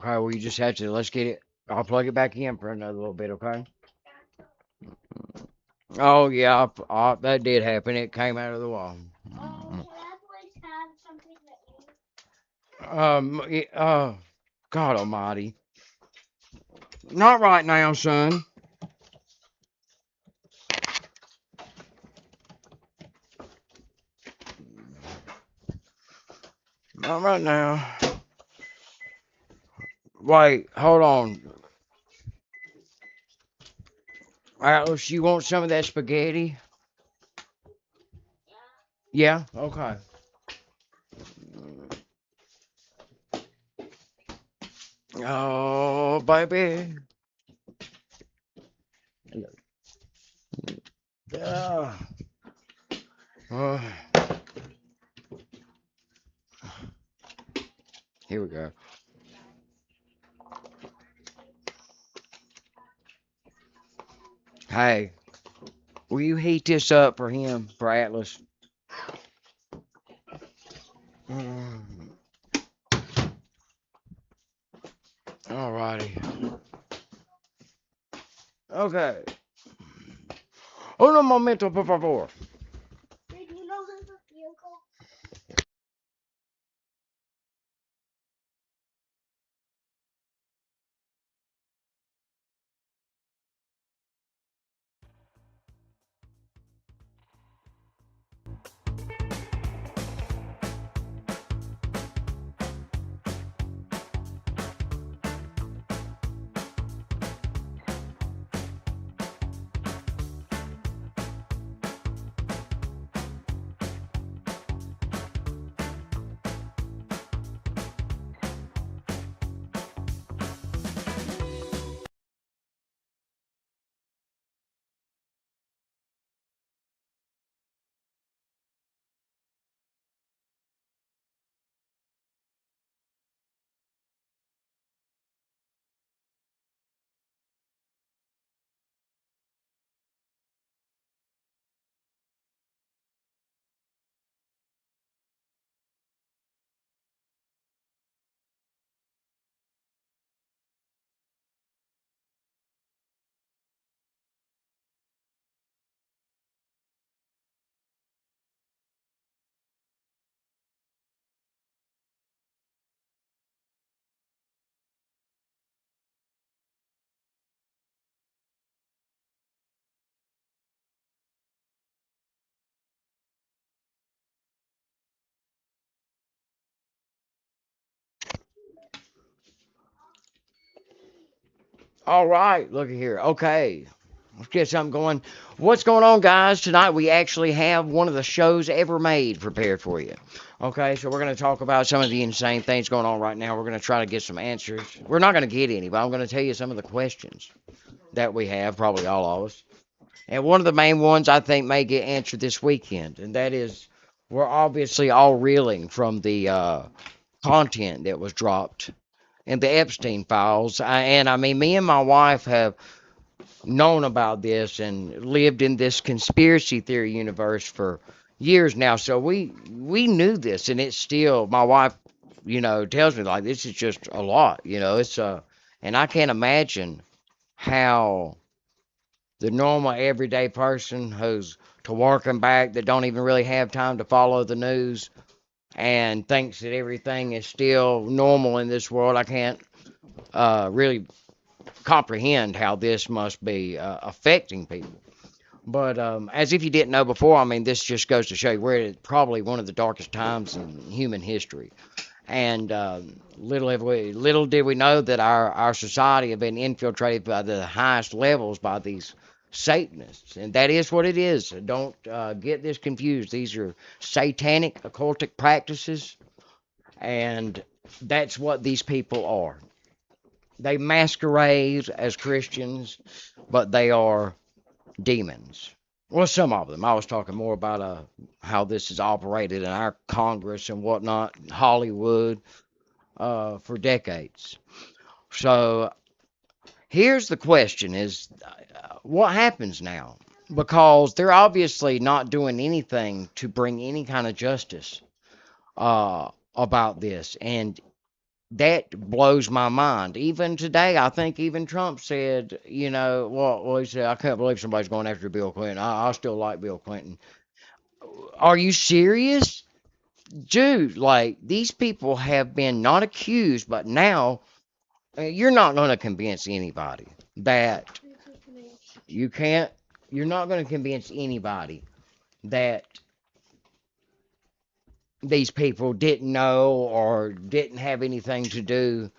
Okay, well, you just have to, let's get it. I'll plug it back in for another little bit, okay? Oh, yeah, that did happen. It came out of the wall. God almighty. Not right now, son. Not right now. Wait, hold on. Atlas, you want some of that spaghetti? Yeah? Okay. Oh, baby. Yeah. Uh, here we go. Hey, will you heat this up for him, for Atlas? Mm, alrighty. Okay. Un momento, por favor. All right, look at here. Okay, let's get something going. What's going on, guys? Tonight we actually have one of the shows ever made prepared for you. Okay, so we're going to talk about some of the insane things going on right now. We're going to try to get some answers. We're not going to get any, but I'm going to tell you some of the questions that we have, probably all of us. And one of the main ones I think may get answered this weekend, and that is we're obviously all reeling from the content that was dropped in the Epstein files. And I mean, me and my wife have known about this and lived in this conspiracy theory universe for years now. So we knew this, and it's still my wife, tells me like this is just a lot. It's and I can't imagine how the normal everyday person who's to working back that don't even really have time to follow the news and thinks that everything is still normal in this world. I can't really comprehend how this must be affecting people. But as if you didn't know before, I mean, this just goes to show you we're at probably one of the darkest times in human history. And little did we know that our society had been infiltrated by the highest levels by these Satanists, and that is what it is. Don't get this confused. These are satanic occultic practices, and that's what these people are. They masquerade as Christians, but they are demons. Well, some of them. I was talking more about how this is operated in our Congress and whatnot, Hollywood, for decades. So here's the question: is what happens now? Because they're obviously not doing anything to bring any kind of justice about this, and that blows my mind. Even today, I think even Trump said, well, he said, I can't believe somebody's going after Bill Clinton. I still like Bill Clinton. Are you serious? Dude, like, these people have been not accused, but now you're not going to convince anybody that you can't, you're not going to convince anybody that these people didn't know or didn't have anything to do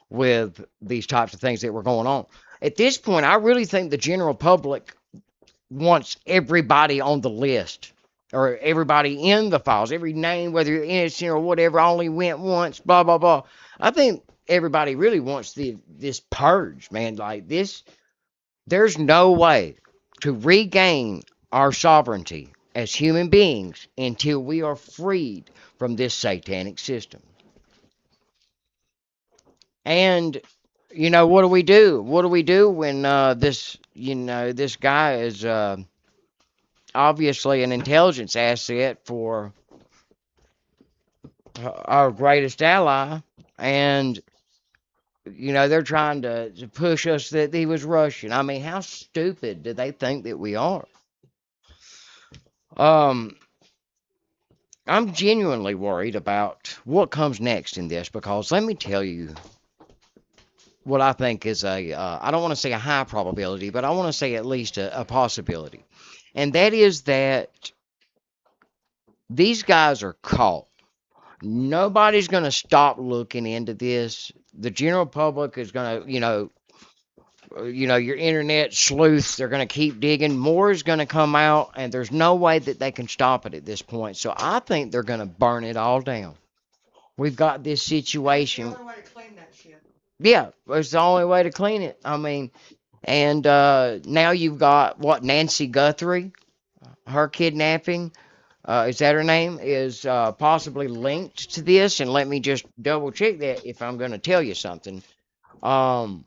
with these types of things that were going on. At this point, I really think the general public wants everybody on the list or everybody in the files, every name, whether you're innocent or whatever, only went once, blah, blah, blah. I think everybody really wants this purge, man. Like this, there's no way to regain our sovereignty as human beings until we are freed from this satanic system. And what do we do? What do we do when this guy is obviously an intelligence asset for our greatest ally, and they're trying to push us that he was Russian. I mean, how stupid do they think that we are? Um, I'm genuinely worried about what comes next in this because let me tell you what I think is I don't want to say a high probability, but I want to say at least a possibility. And that is that these guys are caught. Nobody's going to stop looking into this. The general public is going to, your internet sleuths, they're going to keep digging. More is going to come out, and there's no way that they can stop it at this point. So I think they're going to burn it all down. We've got this situation. Yeah, it's the only way to clean it. I mean, and now you've got what Nancy Guthrie, her kidnapping. Is that her name? Is possibly linked to this, and let me just double check that if I'm going to tell you something. Um,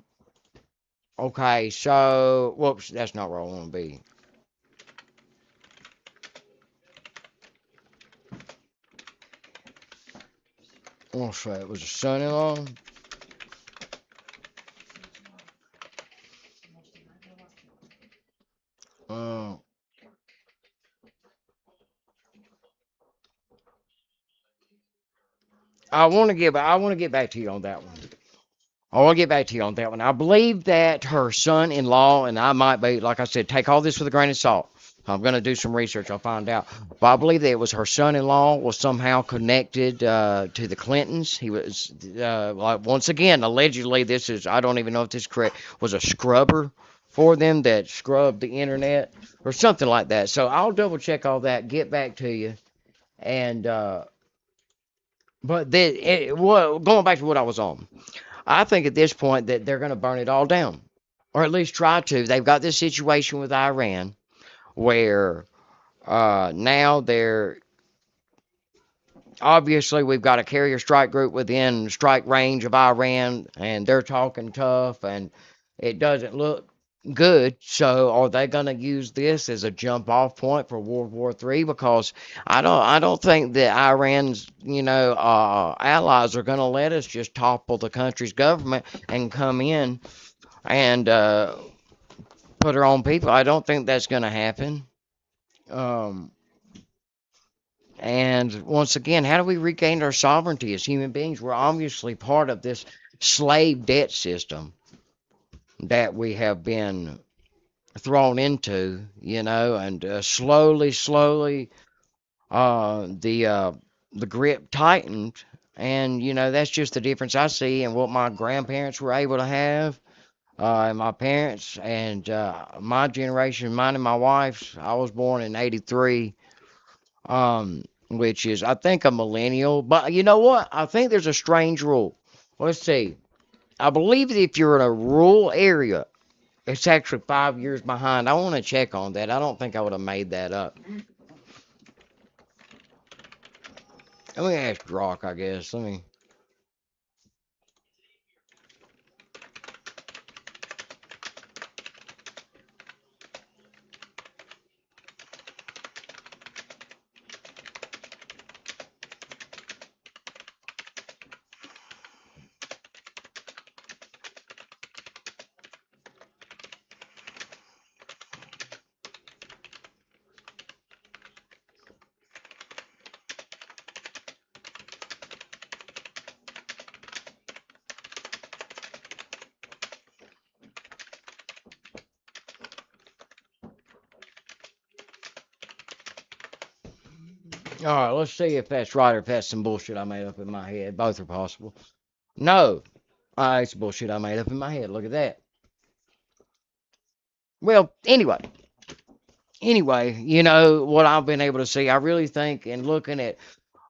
okay, so whoops, that's not where I want to be. Oh, so it was a son-in-law. Uh, I want to get back to you on that one. I want to get back to you on that one. I believe that her son-in-law, and I might be, like I said, take all this with a grain of salt. I'm going to do some research. I'll find out. But I believe that it was her son-in-law was somehow connected to the Clintons. He was, like, once again, allegedly, this is, I don't even know if this is correct, was a scrubber for them that scrubbed the internet or something like that. So I'll double check all that, get back to you. And, but going back to what I was on. I think at this point that they're going to burn it all down, or at least try to. They've got this situation with Iran where now they're obviously we've got a carrier strike group within strike range of Iran, and they're talking tough, and it doesn't look good. So are they going to use this as a jump off point for World War III? Because I don't think that Iran's allies are going to let us just topple the country's government and come in and put her own people. I don't think that's going to happen. Um, and once again, how do we regain our sovereignty as human beings? We're obviously part of this slave debt system that we have been thrown into, and slowly, the grip tightened, and that's just the difference I see in what my grandparents were able to have, and my parents, and my generation, mine and my wife's. I was born in '83, which is I think a millennial, but you know what? I think there's a strange rule. Let's see. I believe that if you're in a rural area, it's actually 5 years behind. I want to check on that. I don't think I would have made that up. Let me ask Rock, I guess. Let me. All right, let's see if that's right or if that's some bullshit I made up in my head. Both are possible. No, it's bullshit I made up in my head. Look at that. Well, anyway, what I've been able to see, I really think, and looking at,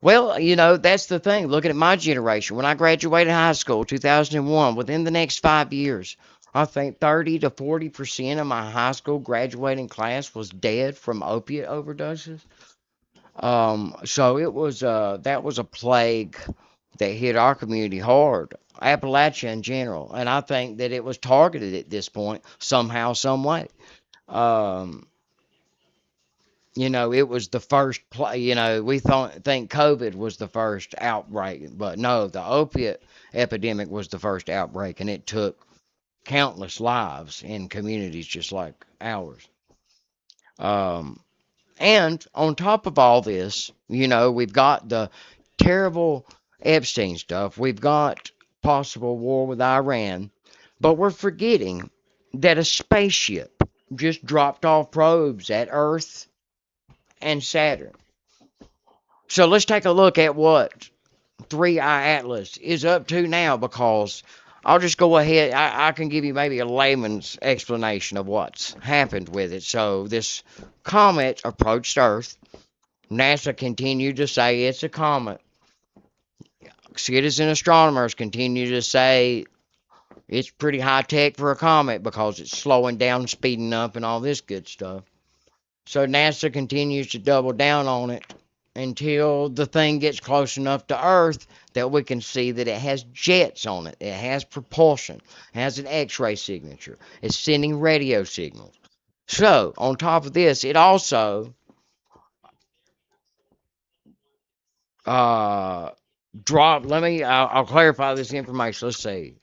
well, that's the thing. Looking at my generation, when I graduated high school, 2001, within the next 5 years, I think 30 to 40% of my high school graduating class was dead from opiate overdoses. So that was a plague that hit our community hard, Appalachia in general, and I think that it was targeted at this point somehow, some way. Um, it was the first play. We think COVID was the first outbreak, but no, the opiate epidemic was the first outbreak, and it took countless lives in communities just like ours. Um, And on top of all this, we've got the terrible Epstein stuff. We've got possible war with Iran. But we're forgetting that a spaceship just dropped off probes at Earth and Saturn. So let's take a look at what 3i Atlas is up to now, because I'll just go ahead. I can give you maybe a layman's explanation of what's happened with it. So this comet approached Earth. NASA continued to say it's a comet. Citizen astronomers continue to say it's pretty high tech for a comet because it's slowing down, speeding up, and all this good stuff. So NASA continues to double down on it until the thing gets close enough to Earth that we can see that it has jets on it. It has propulsion, it has an X-ray signature. It's sending radio signals. So, on top of this, it also uh, dropped. I'll clarify this information. Let's see.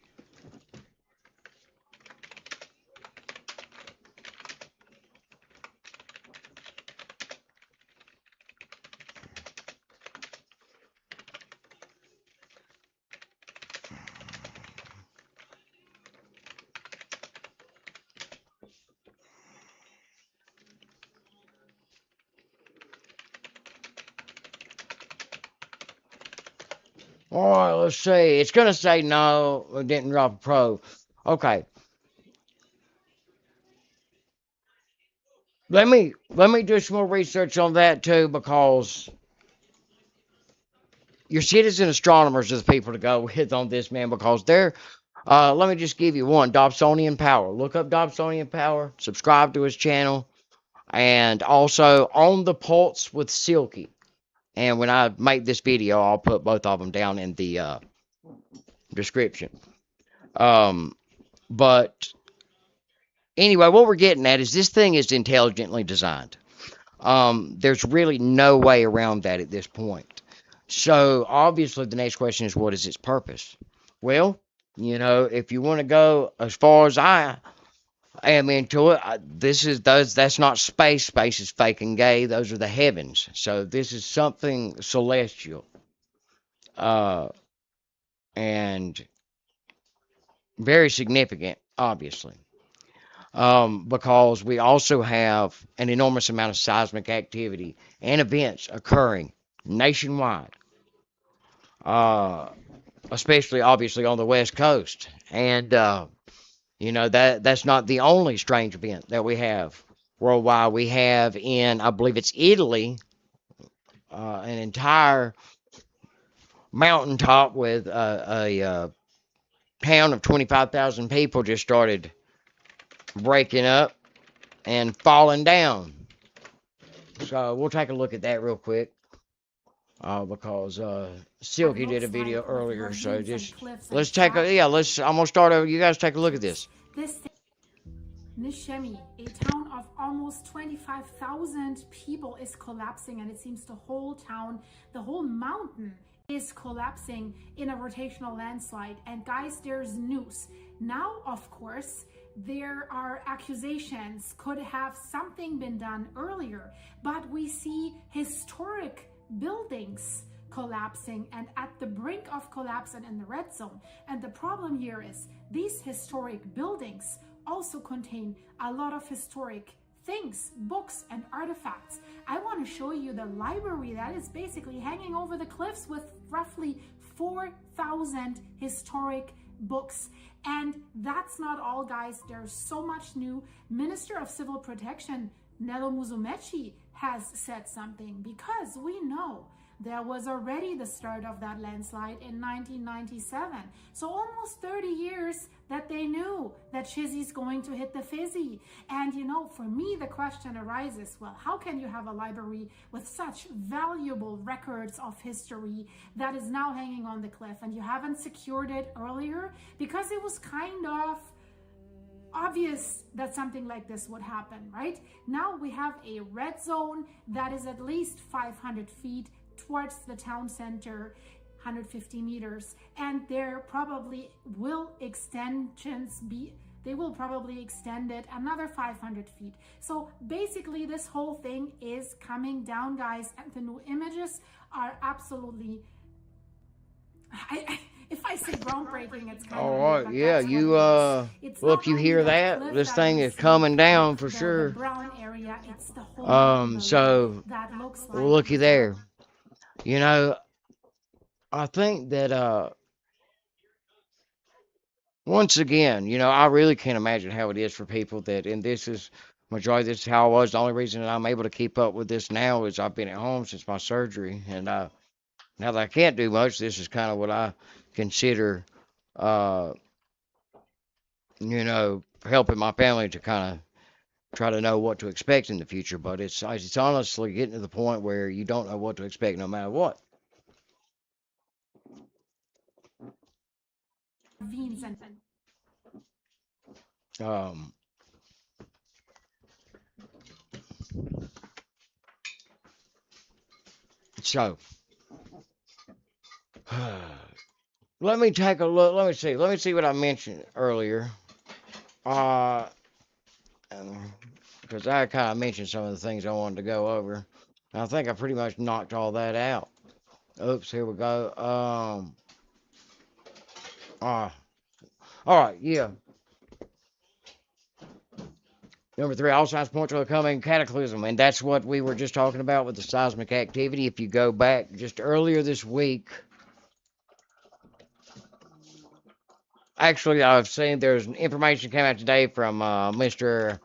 All right, let's see. It's gonna say no, it didn't drop a probe. Okay, let me do some more research on that too, because your citizen astronomers are the people to go with on this, man, because they're. Let me just give you one. Dobsonian Power. Look up Dobsonian Power. Subscribe to his channel, and also On the Pulse with Silky. And when I make this video, I'll put both of them down in the description. But anyway, what we're getting at is this thing is intelligently designed. There's really no way around that at this point. So obviously the next question is, what is its purpose? Well, if you want to go as far as I am into it, that's not space. Space is fake and gay. Those are the heavens. So this is something celestial, and very significant, obviously. Because we also have an enormous amount of seismic activity and events occurring nationwide, uh, especially obviously on the West Coast. And that's not the only strange event that we have worldwide. We have in, I believe it's Italy, an entire mountaintop with a town of 25,000 people just started breaking up and falling down. So we'll take a look at that real quick, because Silky did a video earlier. So just let's take a I'm gonna start over. You guys take a look at this. Nishemi, a town of almost 25,000 people, is collapsing, and it seems the whole town, the whole mountain is collapsing in a rotational landslide. And guys, there's news. Now, of course, there are accusations. Could have something been done earlier, but we see historic buildings collapsing and at the brink of collapse and in the red zone. And the problem here is these historic buildings also contain a lot of historic things, books, and artifacts. I want to show you the library that is basically hanging over the cliffs with roughly 4,000 historic books. And that's not all, guys. There's so much new. Minister of Civil Protection, Nello Musumeci, has said something, because we know there was already the start of that landslide in 1997. So almost 30 years that they knew that Chizzy's going to hit the fizzy. And you know, for me, the question arises, well, how can you have a library with such valuable records of history that is now hanging on the cliff and you haven't secured it earlier? Because it was kind of obvious that something like this would happen, right? Now we have a red zone that is at least 500 feet towards the town center, 150 meters, and there probably will extensions be, they will probably extend it another 500 feet. So basically this whole thing is coming down, guys, and the new images are absolutely, if I say groundbreaking, it's kind All of right, yeah, you look, you hear that? This thing is coming down for sure. Brown area, it's the whole so that looks like, looky there. You know, I think that once again, you know, I really can't imagine how it is for people that, and this is majority, this is how I was. The only reason that I'm able to keep up with this now is I've been at home since my surgery, and now that I can't do much, this is kind of what I consider, uh, you know, helping my family to kind of try to know what to expect in the future. But it's honestly getting to the point where you don't know what to expect no matter what. ravines and Um, so let me take a look. Let me see. Let me see what I mentioned earlier. Uh, because I kind of mentioned some of the things I wanted to go over. I think I pretty much knocked all that out. Oops, here we go. All right, yeah. Number 3, all signs point to a coming cataclysm, and that's what we were just talking about with the seismic activity. If you go back just earlier this week, actually, I've seen there's information came out today from Mr.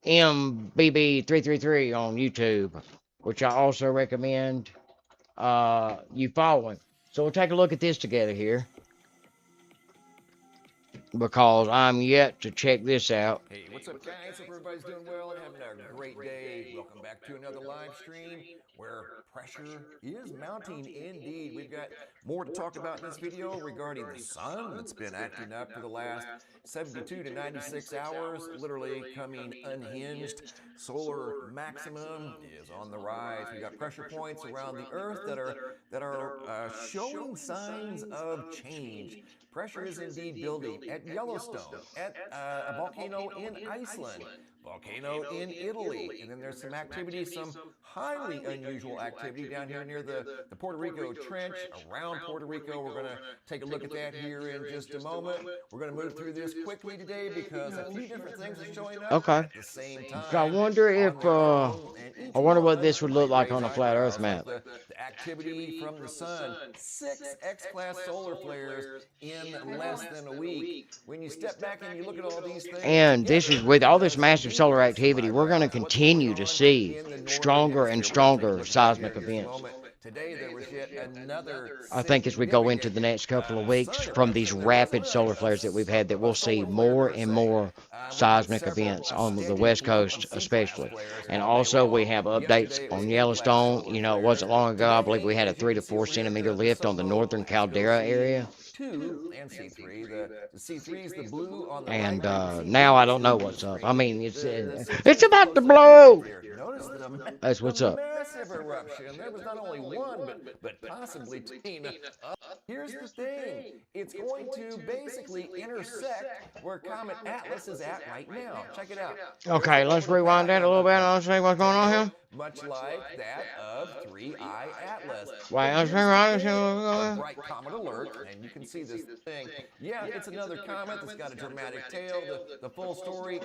MBB333 on YouTube, which I also recommend you following. So we'll take a look at this together here, because I'm yet to check this out. Hey, what's up, guys? Hope everybody's doing well and having a great day. Welcome back to another live stream where pressure is mounting indeed. We've got more to talk about in this video regarding the sun that's been acting up for the last 72 to 96 hours, literally coming unhinged. Solar maximum is on the rise. We've got pressure points around the Earth that are showing signs of change. Pressure is indeed building at Yellowstone, at a volcano in Iceland, volcano in Italy, and then there's some activity, some highly unusual activity down here near the Puerto Rico Trench, around Puerto Rico. We're going to take a look at that here in just a moment. We're going to move through this quickly today because a few different things are showing up at the same time. So I wonder if, I wonder what this would look like on a flat Earth map. The activity from the sun, 6 X-class solar flares in less than a week. When you step back and you look at all these things, And this is, with all this massive solar activity, we're going to continue to see stronger and stronger seismic events. Today there was yet another, I think as we go into the next couple of weeks, from these rapid solar flares that we've had, that we'll see more and more seismic events on the West Coast especially. And also we have updates on Yellowstone. You know, it wasn't long ago, I believe we had a 3 to 4 centimeter lift on the northern caldera area. 2 and C3. The C3 is the blue on the And right. now I don't know what's up. I mean, it's about to blow. Notice that That's what's up. massive eruption. There was not only one, but possibly 2. Here's the thing. It's going to basically intersect where Comet Atlas is at right now. Check it out. Okay, let's rewind that a little bit and let's see what's going on here. much like that of 3-eye Atlas. But Wow, here's the thing, the bright comet alert, and you can see this thing. Yeah, it's another comet that's got a dramatic tail. The full story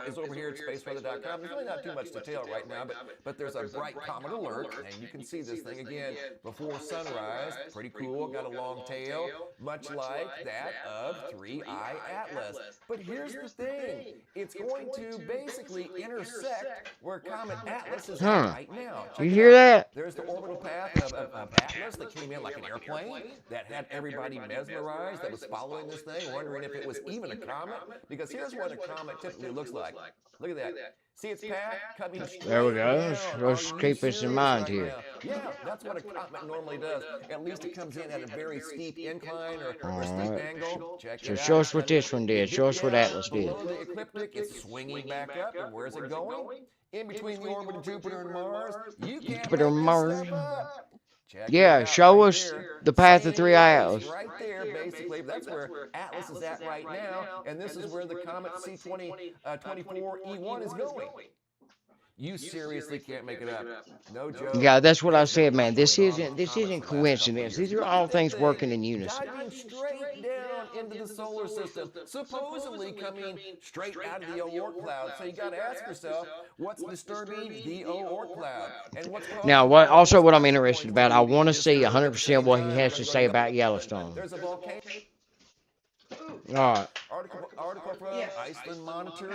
is over here at spaceweather.com. There's really not too much to tell right now, but there's a bright comet alert, and you can see this thing again before sunrise. Pretty cool, got a long tail, much like that of 3-eye Atlas. But here's the thing, it's going to basically intersect where Comet Atlas is at huh? right now. You Check it hear out. that? There's the orbital path of Atlas that came in like an airplane that had everybody mesmerized that was following this thing, wondering if it was even a comet. Because here's what a comet typically looks like. Look at that. See its path coming There we straight go. down. Are Let's you keep this in serious mind right here. now? Yeah, that's what a comet normally does. At least it comes in at a very steep incline or All steep right. angle. Check So it show out. us what this one You did. Show get us what down Atlas did. below the ecliptic, it's swinging back up. And where's it going? In between the orbit of Jupiter and Mars. You can't Jupiter, make this Mars. stuff up. Check it Yeah, out show right us there. the path of Same 3-eye place Atlas. right there, basically. That's where Atlas is at right now. And this is where the comet C24E1 is going. You seriously can't make it up. No joke. Yeah, that's what I There's been said, man. lots This going on isn't with this comets isn't the last couple of coincidence. years. These are Look all at that things thing working in unison. diving straight down into the solar system, supposedly coming straight out of the Oort cloud. So you got to ask yourself, what's disturbing the Oort cloud, and what's Now, causing what all also those what I'm pressure interested points to about, I be want to see disturbed at the 100% same what he time? has to say about Yellowstone. There's a volcano. All right. Article from Iceland Monitor.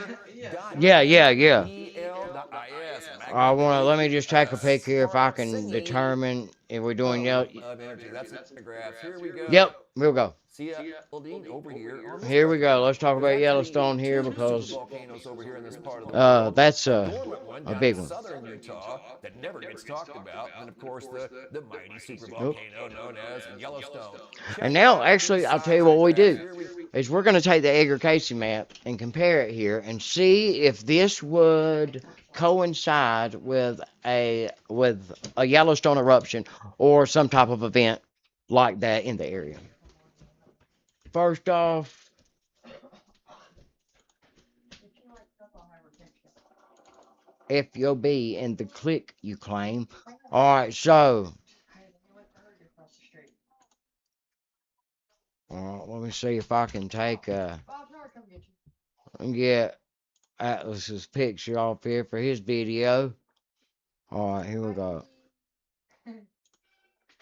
Yeah, yeah, yeah. EL.is. I want to let me just take a peek here if I can determine if we're doing yellow. Of energy. That's the graphs. Here we go. Yep, we'll go. See building over here on this Here we go. record. Let's talk There's about actually Yellowstone here two because supervolcanoes over here in this part of the world. that's A a dormant one down big in one. southern Utah that never gets talked about, and of course the mighty Oop. supervolcano known as Yellowstone. And now, Check out actually, these I'll tell you size what we graphs. do Here we is we're going to take the Edgar Casey map and compare it here and see if this would coincide with a Yellowstone eruption or some type of event like that in the area. First off, FOB and the click you claim. All right, so let me see if I can take get Atlas's picture off here for his video. All right, here we go.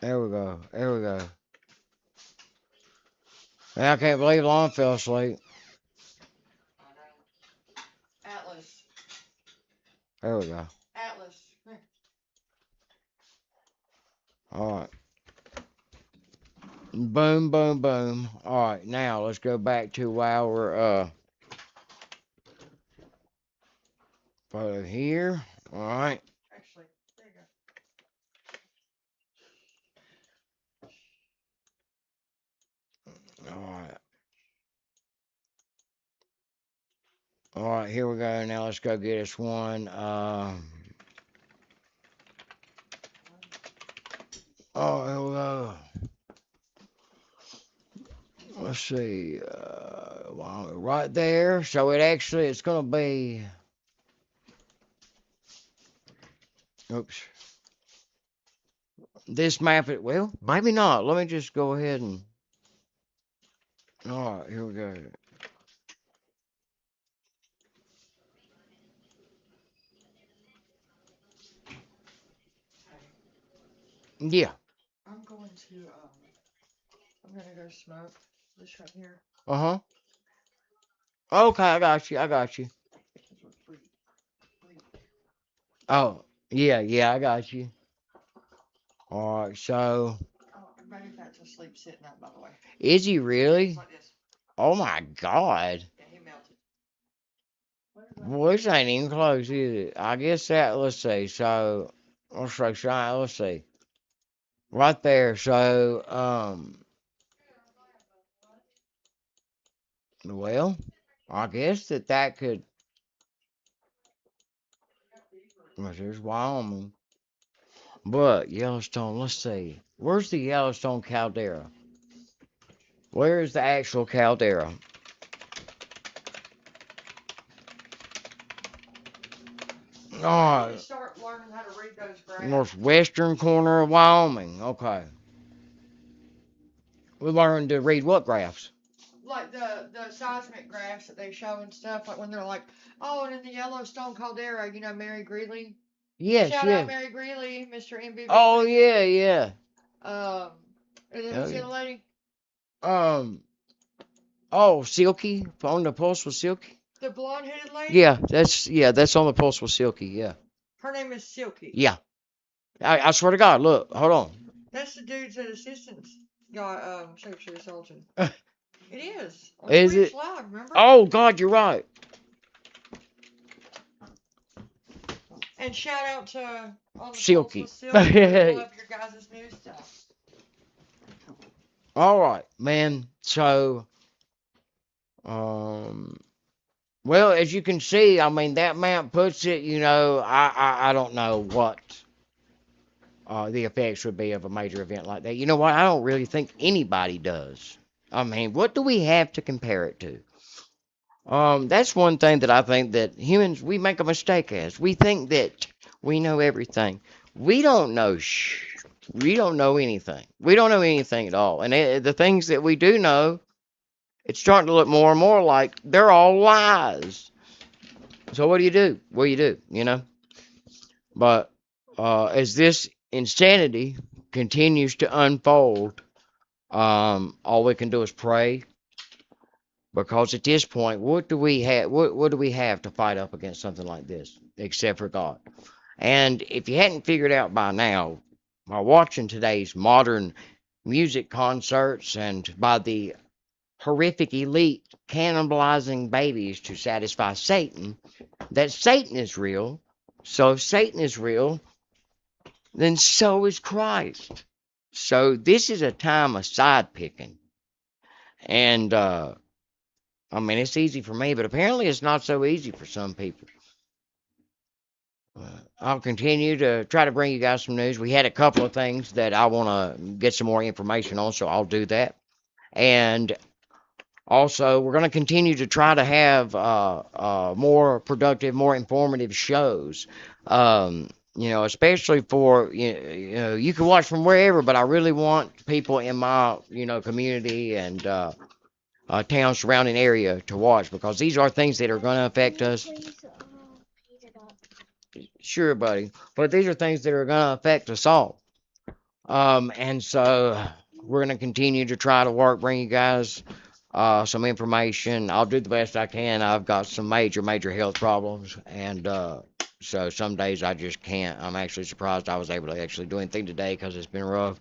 There we go. There we go. And I can't believe Lon fell asleep. Atlas. There we go. Atlas. All right. Boom, boom, boom. All right, now let's go back to our photo here. All right. Actually, there you go. All right. All right, here we go. Now let's go get us one. Oh, here we go. Let's see. Right there. So it's going to be. Oops. This map, well, maybe not. Let me just go ahead and. All right, here we go. Yeah. I'm going to I'm gonna go smoke this right here. Uh-huh. Okay, I got you. I got you. Because we're free. Oh, yeah, I got you. All right, so. Oh, everybody that's asleep sitting up, by the way. Is he really? It's like this. Oh my God. Yeah, he melted. Boy, this ain't even close, is it? I guess that, let's see. So, let's see. Right there. So, well, I guess that could. Well, there's Wyoming. But Yellowstone, let's see. Where's the Yellowstone caldera? Where is the actual caldera? All right. Start learning how to read those graphs. Northwestern corner of Wyoming. Okay. We learned to read what graphs? Like the seismic graphs that they show and stuff, like when they're like, oh, and in the Yellowstone caldera, you know, Mary Greeley. Yes, Shout yes. out Mary Greeley, Mr. MBB. Oh, yeah, yeah. And then who's the other lady? Oh, Silky. On the pulse with Silky. The blonde-headed lady? Yeah, that's on the pulse with Silky, yeah. Her name is Silky. Yeah. I swear to God, look, hold on. That's the dude's assistant. Got Secretary Sultan. It is. On Is Swedish it? Live, remember? Oh, God, you're right. And shout out to on the Silky. Pulse with Silky. I love your guys' new stuff. All right, man. So, well, as you can see, I mean, that map puts it, you know, I don't know what the effects would be of a major event like that. You know what? I don't really think anybody does. I mean, what do we have to compare it to? That's one thing that I think that humans, we make a mistake as. We think that we know everything. We don't know we don't know anything. We don't know anything at all. And the things that we do know, it's starting to look more and more like they're all lies. So what do you do? What do you do? You know? But as this insanity continues to unfold, all we can do is pray. Because at this point, what do we have? What do we have to fight up against something like this, except for God? And if you hadn't figured out by now, by watching today's modern music concerts and by the horrific elite cannibalizing babies to satisfy Satan, that Satan is real. So if Satan is real, then so is Christ. So this is a time of side picking. And I mean, it's easy for me, but apparently it's not so easy for some people. I'll continue to try to bring you guys some news. We had a couple of things that I want to get some more information on, so I'll do that. And also, we're going to continue to try to have more productive, more informative shows. You know, especially for, you know, you can watch from wherever, but I really want people in my, you know, community and town surrounding area to watch, because these are things that are going to affect us. Sure, buddy. But these are things that are going to affect us all. And so we're going to continue to try to bring you guys some information. I'll do the best I can. I've got some major health problems, and so some days I just can't. I'm actually surprised I was able to actually do anything today because it's been rough.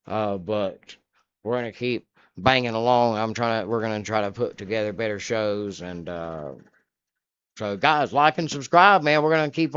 But we're going to keep banging along. We're going to try to put together better shows, and so guys, like and subscribe, man. We're going to keep